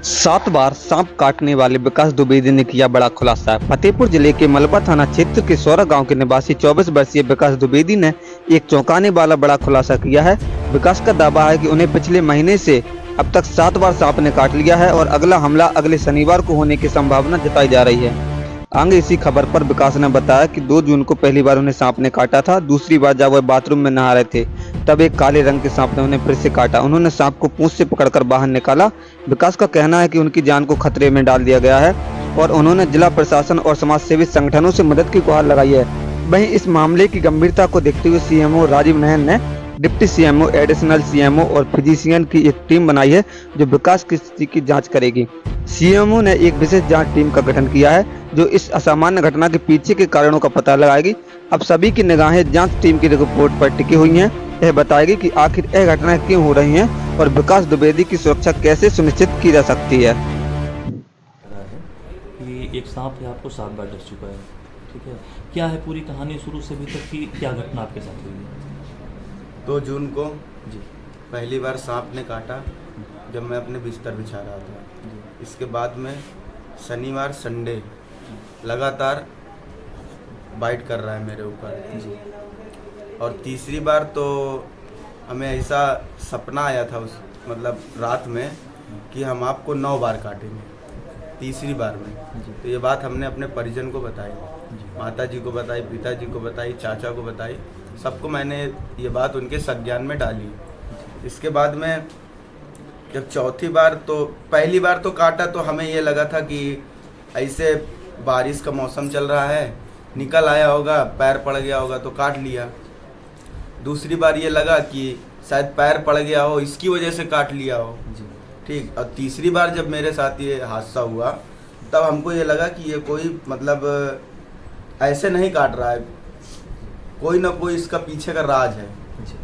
7 बार सांप काटने वाले विकास द्विवेदी ने किया बड़ा खुलासा। फतेहपुर जिले के मलबा थाना क्षेत्र के सौरा गांव के निवासी 24 वर्षीय विकास द्विवेदी ने एक चौंकाने वाला बड़ा खुलासा किया है। विकास का दावा है कि उन्हें पिछले महीने से अब तक 7 बार सांप ने काट लिया है और अगला हमला अगले शनिवार को होने की संभावना जताई जा रही है। आगे इसी खबर पर विकास ने बताया कि 2 जून को पहली बार उन्हें सांप ने काटा था। दूसरी बार जब वह बाथरूम में नहा रहे थे तब एक काले रंग के सांप ने उन्हें फिर से काटा। उन्होंने सांप को पूंछ से पकड़कर बाहर निकाला। विकास का कहना है कि उनकी जान को खतरे में डाल दिया गया है और उन्होंने जिला प्रशासन और समाजसेवी संगठनों से मदद की गुहार लगाई है। वहीं इस मामले की गंभीरता को देखते हुए सीएमओ राजीव नहन ने डिप्टी सीएमओ, एडिशनल सीएमओ और फिजिशियन की एक टीम बनाई है जो विकास की स्थिति की जांच करेगी। सीएमओ ने एक विशेष जांच टीम का गठन किया है जो इस असामान्य घटना के पीछे के कारणों का पता लगाएगी। अब सभी की निगाहें जांच टीम की रिपोर्ट पर टिकी हुई हैं। यह बताएगी कि आखिर यह घटनाएं क्यों हो रही हैं और विकास द्विवेदी की सुरक्षा कैसे सुनिश्चित की जा सकती है। रहा है कि एक सांप है आपको 7 बार डस चुका है, ठीक है। क्या है पूरी कहानी शुरू से अभी तक की, क्या घटना आपके साथ हुई है? 2 जून को जी पहली बार सांप ने काटा जब मैं अपने बिस्तर बिछा रहा था। जी इसके बाद में शनिवार संडे लगातार बाइट कर रहा है मेरे ऊपर। जी और तीसरी बार तो हमें ऐसा सपना आया था उस मतलब रात में कि हम आपको 9 बार काटेंगे तीसरी बार में। जी तो ये बात हमने अपने परिजन को बताई, जी माता जी को बताई, पिताजी को बताई, चाचा को बताई, सबको मैंने ये बात उनके संज्ञान में डाली। इसके बाद में जब चौथी बार, तो पहली बार तो काटा तो हमें ये लगा था कि ऐसे बारिश का मौसम चल रहा है, निकल आया होगा, पैर पड़ गया होगा तो काट लिया। दूसरी बार ये लगा कि शायद पैर पड़ गया हो इसकी वजह से काट लिया हो, जी ठीक। और तीसरी बार जब मेरे साथ ये हादसा हुआ तब हमको ये लगा कि ये कोई मतलब ऐसे नहीं काट रहा है, कोई ना कोई इसका पीछे का राज है। जी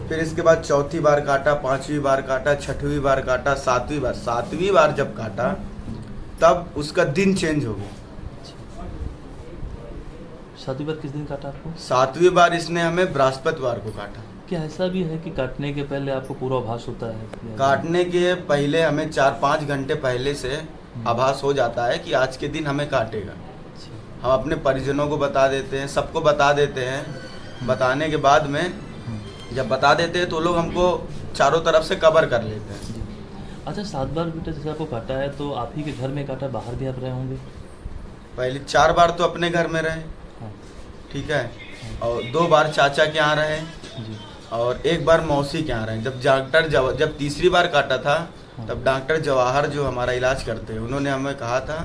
फिर इसके बाद चौथी बार काटा, 5वीं बार काटा, 6वीं बार काटा, 7वीं बार जब काटा तब उसका दिन चेंज हो गया। 7वीं बार किस दिन काटा आपको? 7वीं बार इसने हमें बृहस्पतिवार को काटा। क्या ऐसा भी है कि काटने के पहले आपको पूर्वाभास होता है? काटने के पहले हमें 4-5 घंटे पहले से आभास हो जाता है कि आज के दिन हमें काटेगा। अच्छा। हम अपने परिजनों को बता देते हैं, सबको बता देते हैं। बताने के बाद में जब बता देते हैं तो लोग हमको चारों तरफ से कवर कर लेते हैं। जी अच्छा, 7 बार बेटा जैसे आपको काटा है तो आप ही के घर में काटा, बाहर भी आप रहे होंगे? पहले 4 बार तो अपने घर में रहे, हाँ ठीक है, और 2 बार चाचा के यहाँ रहे जी और 1 बार मौसी के यहाँ रहे। जब तीसरी बार काटा था तब डॉक्टर जवाहर जो हमारा इलाज करते हैं उन्होंने हमें कहा था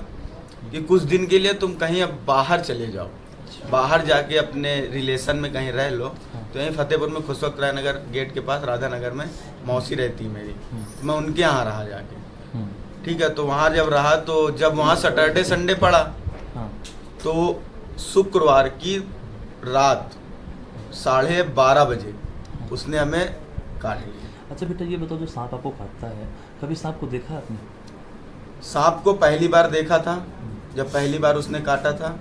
कि कुछ दिन के लिए तुम कहीं अब बाहर चले जाओ, बाहर जाके अपने रिलेशन में कहीं रह लो। तो यहीं फतेहपुर में खुशवक्त राय नगर गेट के पास राधा नगर में मौसी रहती मेरी, मैं उनके यहाँ रहा जाके, ठीक है। तो वहाँ जब रहा तो जब वहाँ सैटरडे संडे पड़ा हाँ तो शुक्रवार की रात 12:30 बजे उसने हमें काट लिया। अच्छा बेटा ये बताओ, जो सांप आपको काटता है, कभी सांप को देखा आपने? सांप को पहली बार देखा था, जब पहली बार उसने काटा था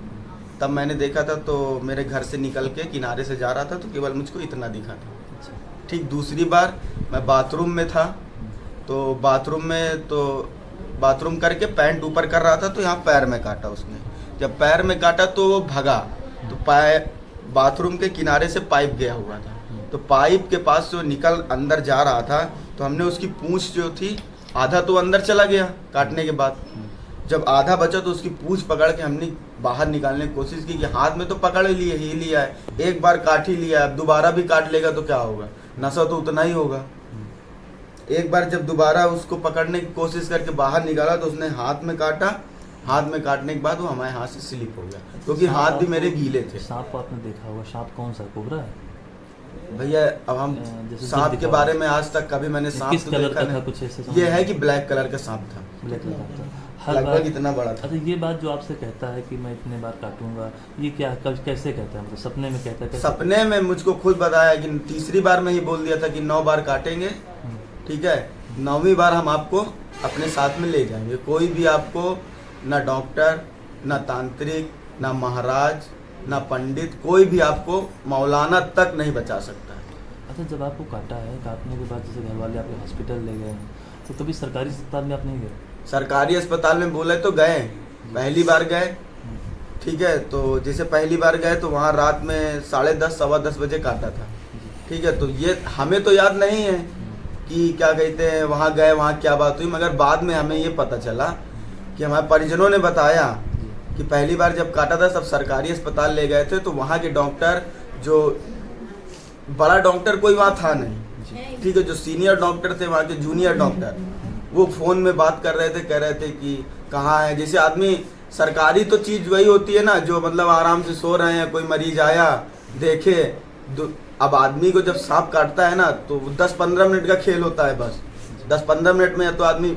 तब मैंने देखा था। तो मेरे घर से निकल के किनारे से जा रहा था तो केवल मुझको इतना दिखा था, अच्छा ठीक। दूसरी बार मैं बाथरूम में था तो बाथरूम करके पैंट ऊपर कर रहा था तो यहाँ पैर में काटा उसने। जब पैर में काटा तो वो भगा तो बाथरूम के किनारे से पाइप गया हुआ था, तो पाइप के पास से निकल अंदर जा रहा था तो हमने उसकी पूंछ जो थी, आधा तो अंदर चला गया काटने के बाद, जब आधा बचा तो उसकी पूंछ पकड़ के हमने बाहर निकालने की कोशिश की कि हाथ में तो पकड़ ही लिया है, एक बार काट ही लिया है, अब दोबारा भी काट लेगा तो क्या होगा, नशा तो उतना ही होगा। एक बार जब दोबारा उसको पकड़ने की कोशिश करके बाहर निकाला तो उसने हाथ में काटा। हाथ में काटने के बाद वो हमारे हाथ से स्लिप हो गया क्योंकि हाथ भी मेरे गीले थे। सांप को आपने देखा होगा, सांप कौन सा, कोबरा है? भैया अब हम जैसे सांप दिखा के हुआ बारे में आज तक कभी मैंने सांप किस तो कलर देखा का था, नहीं। कुछ ऐसे ये है कि ब्लैक कलर का सांप था, ब्लैक कलर का था, हर बार। लगभग इतना बड़ा था। अच्छा ये बात जो आपसे कहता है कि मैं इतने बार काटूंगा, ये क्या कैसे कहता है, मतलब सपने में कहता है? कैसे? सपने में मुझको खुद बताया कि तीसरी बार में ही बोल दिया था कि 9 बार काटेंगे, ठीक है। 9वीं बार हम आपको अपने साथ में ले जाएंगे, कोई भी आपको ना डॉक्टर, ना तांत्रिक, ना महाराज, ना पंडित, कोई भी आपको मौलाना तक नहीं बचा सकता है। अच्छा जब आपको काटा है, काटने के बाद जैसे घर वाले आपके हॉस्पिटल ले गए, तो कभी सरकारी अस्पताल में आप नहीं गए? सरकारी अस्पताल में बोले तो गए, पहली बार गए, ठीक है। तो जैसे पहली बार गए तो वहाँ रात में 10:30 सवा 10 बजे काटा था, ठीक है। तो ये हमें तो याद नहीं है कि क्या कहते हैं वहाँ गए, वहाँ क्या बात हुई, मगर बाद में हमें ये पता चला कि हमारे परिजनों ने बताया कि पहली बार जब काटा था सब सरकारी अस्पताल ले गए थे, तो वहाँ के डॉक्टर, जो बड़ा डॉक्टर कोई वहाँ था नहीं, ठीक है, जो सीनियर डॉक्टर थे वहाँ के जूनियर डॉक्टर, वो फ़ोन में बात कर रहे थे, कह रहे थे कि कहाँ है। जैसे आदमी सरकारी तो चीज़ वही होती है ना, जो मतलब आराम से सो रहे हैं, कोई मरीज आया देखे। अब आदमी को जब सांप काटता है ना तो 10-15 मिनट का खेल होता है, बस 10-15 मिनट में या तो आदमी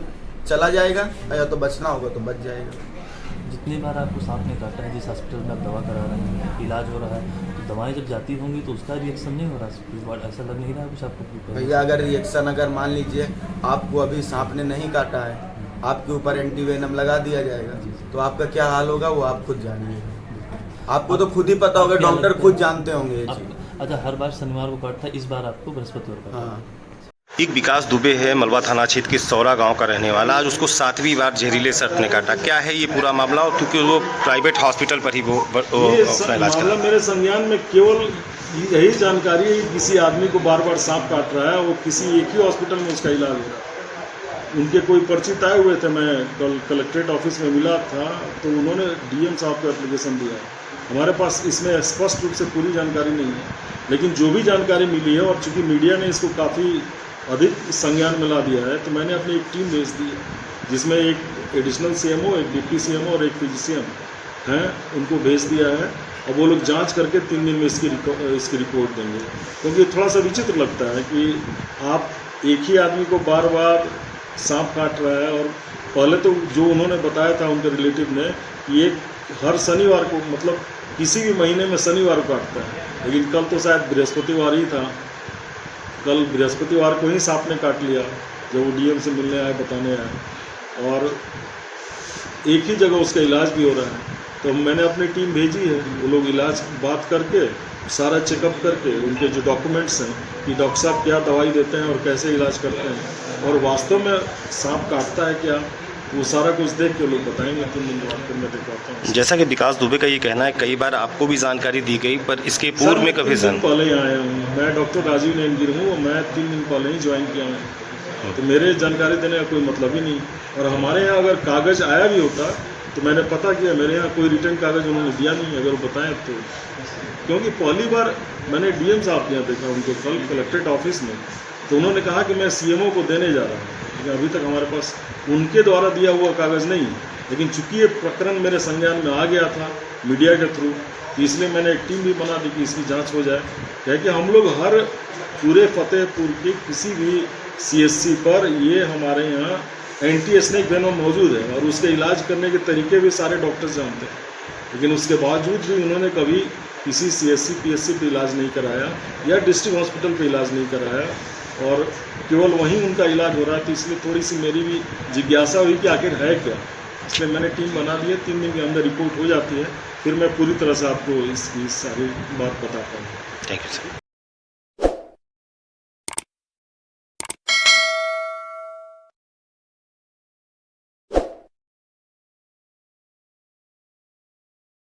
चला जाएगा या तो बचना होगा तो बच जाएगा। जितनी बार आपको सांप ने काटा है, जिस हॉस्पिटल में आप दवा करा रहे हैं, इलाज हो रहा है, तो दवाएं जब जाती होंगी तो उसका रिएक्शन नहीं हो रहा, ऐसा लग नहीं रहा कुछ आपको? भैया अगर रिएक्शन, अगर मान लीजिए आपको अभी सांप ने नहीं काटा है, आपके ऊपर एंटीवेनम लगा दिया जाएगा, तो आपका क्या हाल होगा वो आप खुद जानिए। आपको तो खुद ही पता होगा, डॉक्टर खुद जानते होंगे ये चीज़। अच्छा, हर बार शनिवार को काटता है, इस बार आपको बृहस्पतिवार को काटा? हाँ। एक विकास दुबे है, मलबा थाना क्षेत्र के सौरा गांव का रहने वाला। आज उसको 7वीं बार जहरीले सर्प ने काटा। क्या है ये पूरा मामला? और क्योंकि वो प्राइवेट हॉस्पिटल पर ही वो अपना इलाज करा। मेरे संज्ञान में केवल यही जानकारी है कि किसी आदमी को बार बार सांप काट रहा है, वो किसी एक ही हॉस्पिटल में उसका इलाज हो रहा है। उनके कोई परिचित आए हुए थे, मैं कल कलेक्ट्रेट ऑफिस में मिला था, तो उन्होंने डीएम साहब को एप्लीकेशन दिया। हमारे पास इसमें स्पष्ट रूप से पूरी जानकारी नहीं है, लेकिन जो भी जानकारी मिली है, और चूँकि मीडिया ने इसको काफ़ी अधिक संज्ञान में ला दिया है, तो मैंने अपनी एक टीम भेज दी है, जिसमें एक एडिशनल सीएमओ, एक डिप्टी सीएमओ और एक फिजिशियन हैं, उनको भेज दिया है। और वो लोग जांच करके 3 दिन में इसकी रिपोर्ट देंगे। क्योंकि थोड़ा सा विचित्र लगता है कि आप एक ही आदमी को बार बार सांप काट रहा है, और पहले तो जो उन्होंने बताया था उनके रिलेटिव ने कि ये हर शनिवार को, मतलब किसी भी महीने में शनिवार को काटता है, लेकिन कल तो शायद बृहस्पतिवार ही था। कल बृहस्पतिवार को ही सांप ने काट लिया, जब वो डीएम से मिलने आए, बताने आए, और एक ही जगह उसका इलाज भी हो रहा है। तो मैंने अपनी टीम भेजी है, वो लोग इलाज बात करके, सारा चेकअप करके, उनके जो डॉक्यूमेंट्स हैं कि डॉक्टर साहब क्या दवाई देते हैं और कैसे इलाज करते हैं, और वास्तव में सांप काटता है क्या, वो सारा कुछ देख के लोग बताएंगे। 3 दिन बाद फिर मैं दिखाता हूँ। जैसा कि विकास दुबे का ये कहना है, कई बार आपको भी जानकारी दी गई, पर इसके पूर्व में कभी पहले ही आया हूँ। मैं डॉक्टर राजीव नैनगिर हूँ, मैं 3 दिन पहले ही ज्वाइन किया हूँ, तो मेरे जानकारी देने का कोई मतलब ही नहीं। और हमारे यहाँ अगर कागज़ आया भी होता तो मैंने पता किया, मेरे यहाँ कोई रिटर्न कागज़ उन्होंने दिया नहीं, अगर वो बताएं तो। क्योंकि पहली बार मैंने डीएम साहब के यहाँ देखा उनको कल कलेक्ट्रेट ऑफिस में, तो उन्होंने कहा कि मैं सीएमओ को देने जा रहा हूँ, लेकिन अभी तक हमारे पास उनके द्वारा दिया हुआ कागज़ नहीं है। लेकिन चूंकि ये प्रकरण मेरे संज्ञान में आ गया था मीडिया के थ्रू, तो इसलिए मैंने एक टीम भी बना दी कि इसकी जांच हो जाए। क्या कि हम लोग हर पूरे फतेहपुर के किसी भी सीएससी पर ये हमारे यहाँ एंटी स्नेक वेनम मौजूद है, और उसके इलाज करने के तरीके भी सारे डॉक्टर्स जानते हैं, लेकिन उसके बावजूद भी उन्होंने कभी किसी सीएससी पीएससी पे इलाज नहीं कराया या डिस्ट्रिक्ट हॉस्पिटल पे इलाज नहीं कराया, और केवल वहीं उनका इलाज हो रहा है। तो इसलिए थोड़ी सी मेरी भी जिज्ञासा हुई कि आखिर है क्या, इसलिए मैंने टीम बना दी है। 3 दिन के अंदर रिपोर्ट हो जाती है, फिर मैं पूरी तरह से आपको इसकी सारी बात बताता हूँ। Thank you sir.